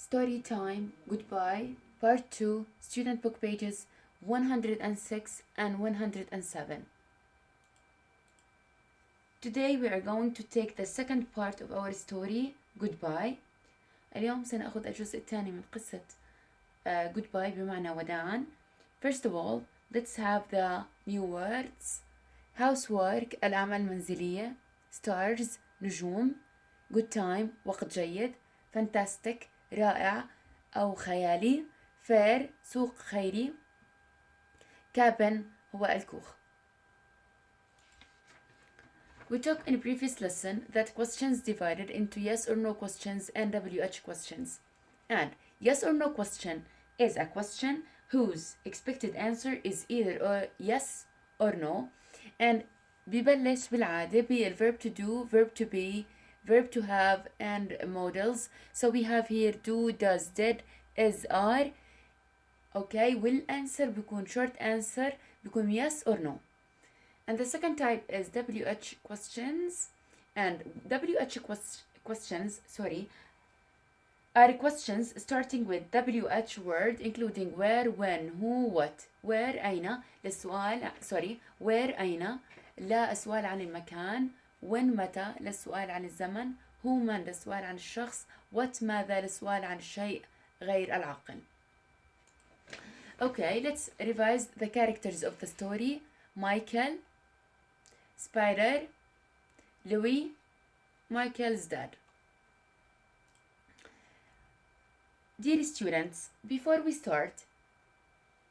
Story time, goodbye, part 2, student book pages 106 and 107. Today we are going to take the second part of our story, goodbye. اليوم سنأخذ الجزء الثاني من قصة goodbye بمعنى وداعا. First of all, let's have the new words. Housework, الأعمال المنزلية. Stars, نجوم. Good time, وقت جيد. Fantastic, رائع أو خيالي. Fair, سوق خيري. Cabin هو الكوخ. We talked in a previous lesson that questions divided into yes or no questions and WH questions. And yes or no question is a question whose expected answer is either yes or no. And ببلش بالعادة بالverb to do, verb to be, verb to have and modals. So we have here do, does, did, is, are. Okay, will answer بيكون short answer بيكون yes or no. And the second type is WH questions. And WH questions are questions starting with WH word including where, when, who, what. Where أين للسؤال where أين لا السؤال عن المكان. when متى للسؤال عن الزمن. who من للسؤال عن الشخص. what ماذا للسؤال عن الشيء غير العاقل. Okay, let's revise the characters of the story. Michael, Spider, Louis, Michael's dad. Dear students, before we start,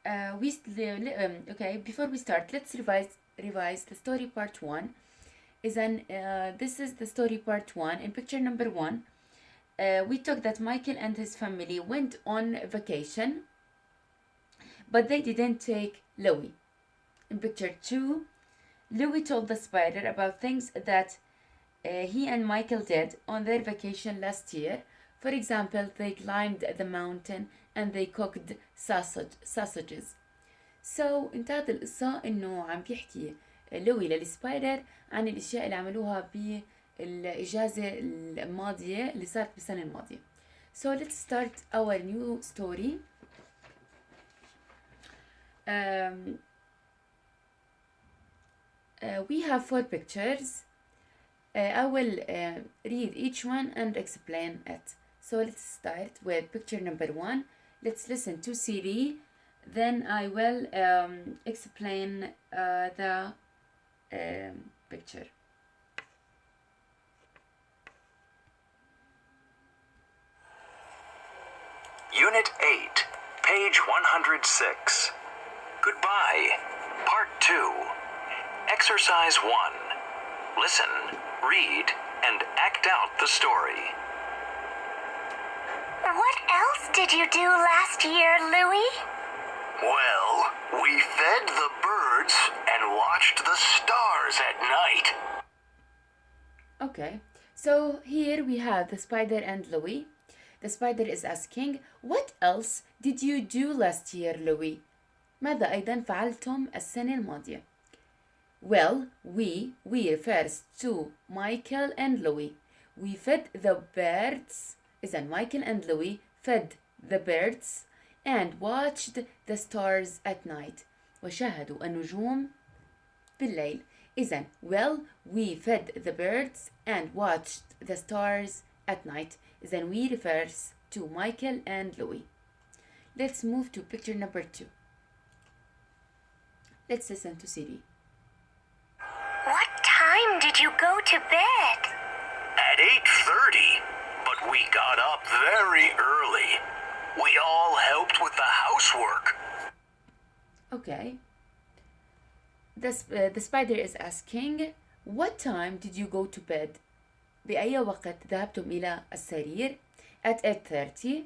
let's revise the story part 1. This is the story part 1. In picture number 1, we took that Michael and his family went on vacation, but they didn't take Louis. In picture 2, Louis told the spider about things that he and Michael did on their vacation last year. For example, they climbed the mountain and they cooked sausages. So انتهت القصة إنه عم بيحكي لوي للسبايدر عن الأشياء اللي عملوها بالإجازة الماضية اللي صارت بالسنة الماضية. So let's start our new story. We have 4 pictures. I will read each one and explain it. So let's start with picture number 1. Let's listen to CD. Then I will explain the picture. Unit 8, page 106. Goodbye, Part 2. Exercise 1. Listen, read, and act out the story. What else did you do last year, Louis? Well, we fed the birds and watched the stars at night. Okay, so here we have the spider and Louis. The spider is asking, what else did you do last year, Louis? ماذا أيضا فعلتم السنة الماضية؟ Well, we refers to Michael and Louis. We fed the birds. إذن Michael and Louis fed the birds and watched the stars at night. وشاهدوا النجوم بالليل. إذن well, we fed the birds and watched the stars at night. إذن we refers to Michael and Louis. Let's move to picture number 2. Let's listen to CD. What time did you go to bed? At 8:30, but we got up very early. We all helped with the housework. Okay. The spider is asking, what time did you go to bed? بأي وقت ذهبتم إلى السرير? At 8:30.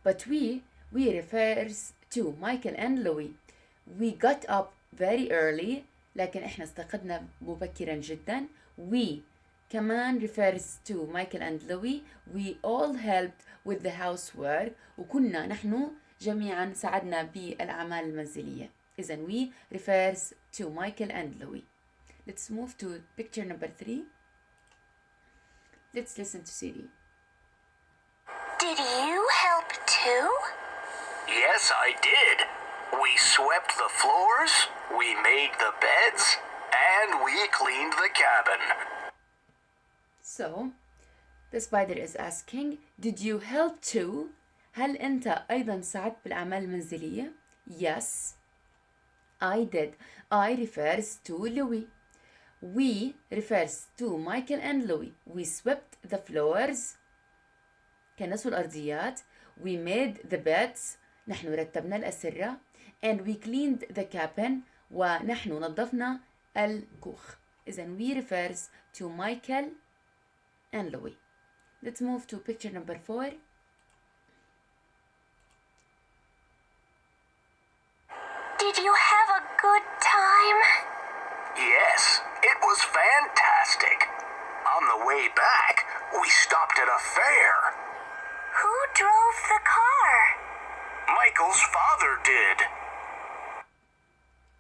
But we refers to Michael and Louis. We got up very early. لكن إحنا استيقظنا مبكرا جدا. We كمان refers to Michael and Louis. We all helped with the housework. وكنا نحن جميعا ساعدنا بالأعمال المنزلية. إذن we refers to Michael and Louis. Let's move to picture number 3. Let's listen to CD. Did you help too? Yes, I did. We swept the floors, we made the beds, and we cleaned the cabin. So, the spider is asking, did you help too? هل أنت أيضا ساعدت بالأعمال المنزلية؟ Yes, I did. I refers to Louis. We refers to Michael and Louis. We swept the floors. كنسوا الأرضيات. We made the beds. نحن رتبنا الأسرة. And we cleaned the cabin. ونحن نظفنا الكوخ. إذن we refers to Michael and Louis. Let's move to picture number 4. Did you have a good time? Yes, it was fantastic. On the way back, we stopped at a fair. Who drove the car? Michael's father did.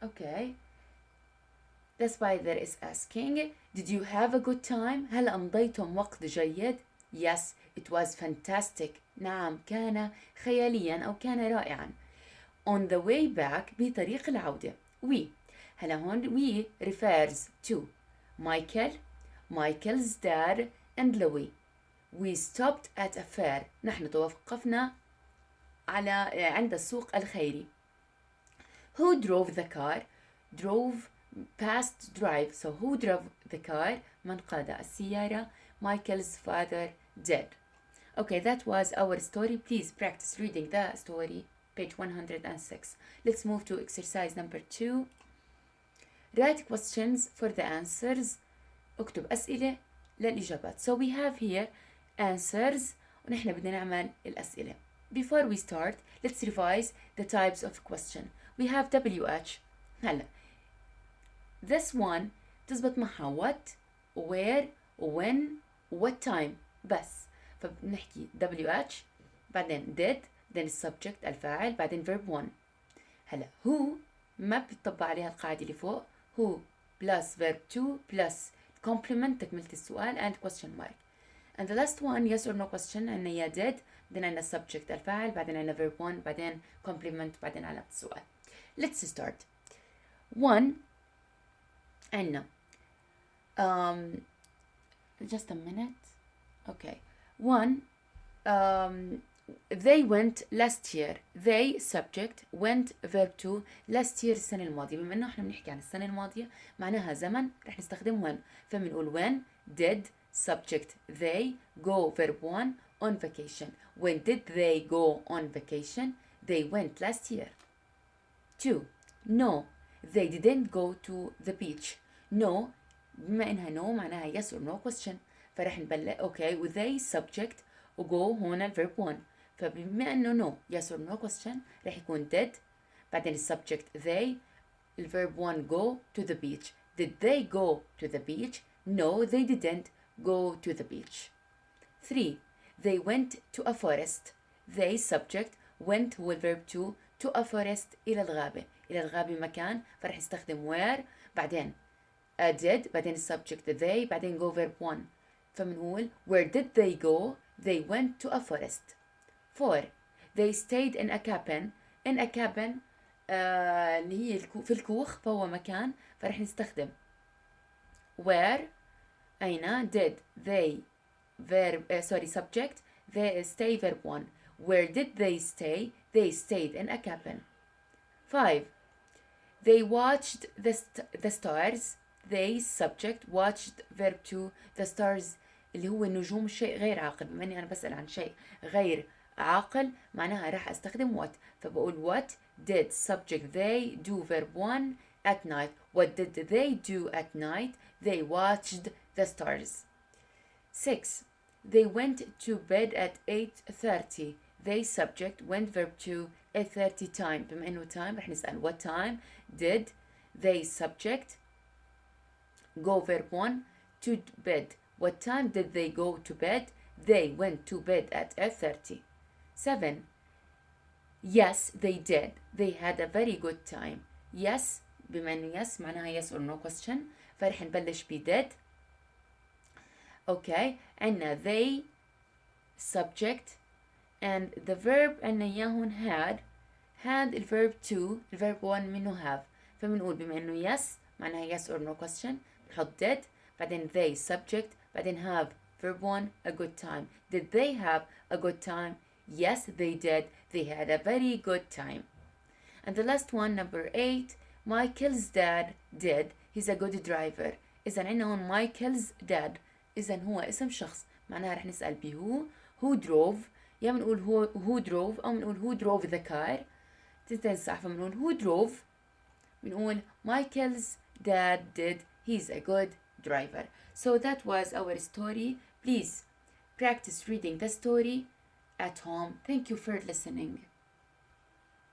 Okay. The spider is asking, did you have a good time? هل أمضيتم وقت جيد؟ Yes, it was fantastic. نعم، كان خياليا أو كان رائعا. On the way back بطريق العودة. We. هلا هون we refers to Michael, Michael's dad and Louis. We stopped at a fair. نحن توقفنا عند السوق الخيري. Who drove the car? Drove past drive. So who drove the car? من قاد السيارة. Michael's father did. Okay, that was our story. Please practice reading the story. Page 106. Let's move to exercise number 2. Write questions for the answers. اكتب أسئلة للإجابات. So we have here answers ونحن بدنا نعمل الأسئلة. Before we start, let's revise the types of question. We have WH. هلا this one تزبط معها what, where, when, what time بس. فبنحكي WH بعدين did then subject الفاعل بعدين verb 1. هلا who ما بتطبق عليها القاعدة اللي فوق. who plus verb 2 plus complement تكملة السؤال and question mark. And the last one yes or no question عنا يا did then عنا subject الفاعل بعدين عنا verb 1 بعدين complement بعدين علامة السؤال. Let's start. 1 عنا just a minute. Okay. 1 they went last year. They subject went verb 2 last year السنة الماضية. بما انه احنا بنحكي عن السنة الماضية معناها زمن رح نستخدم when. فبنقول when did subject they go verb 1 on vacation. When did they go on vacation? They went last year. 2 no they didn't go to the beach. No بما انها no معناها yes or no question. فرح نبلغ اوكي و they subject وجو هون الفيرب 1. فبما انه no yes or no question رح يكون did بعدين السبجكت they الفيرب 1 go to the beach. Did they go to the beach? No they didn't go to the beach. 3 they went to a forest. They subject went هو الفيرب 2 to a forest إلى الغابة. إلى الغابة مكان فرح نستخدم where بعدين did بعدين السبجكت they بعدين go verb 1. فمنقول where did they go? They went to a forest. 4 they stayed in a cabin. In a cabin اللي هي في الكوخ فهو مكان فرح نستخدم where أين did they verb subject they stay verb 1. Where did they stay? They stayed in a cabin. 5 they watched the stars. They subject watched verb 2 the stars اللي هو النجوم شيء غير عاقل. بما اني انا بسأل عن شيء غير عاقل معناها راح استخدم what. فبقول what did subject they do verb 1 at night. What did they do at night? They watched the stars. 6 they went to bed at 8:30. They subject went verb 2 8:30 time. بما انه time راح نسأل what time did they subject go verb 1 to bed. What time did they go to bed? They went to bed at 8:30. 7 yes they did. They had a very good time. Yes بما انه yes معناها yes or no question فرح نبلش ب did. Okay عنا they subject and the verb عنا إياه هون had الverb to الverb one منه have. فبنقول بما إنه yes معناها yes or no question بنحط did بعدين they subject بعدين have verb one a good time. Did they have a good time? Yes, they did. They had a very good time. And the last one, number 8, Michael's dad did. He's a good driver. إذا عنا هون Michael's dad. إذا هو اسم شخص معناها رح نسأل به who drove. يا بنقول who drove أو بنقول who drove the car. تنتين صح فبنقول who drove. بنقول Michael's dad did. He's a good driver. So that was our story. Please practice reading the story at home. Thank you for listening.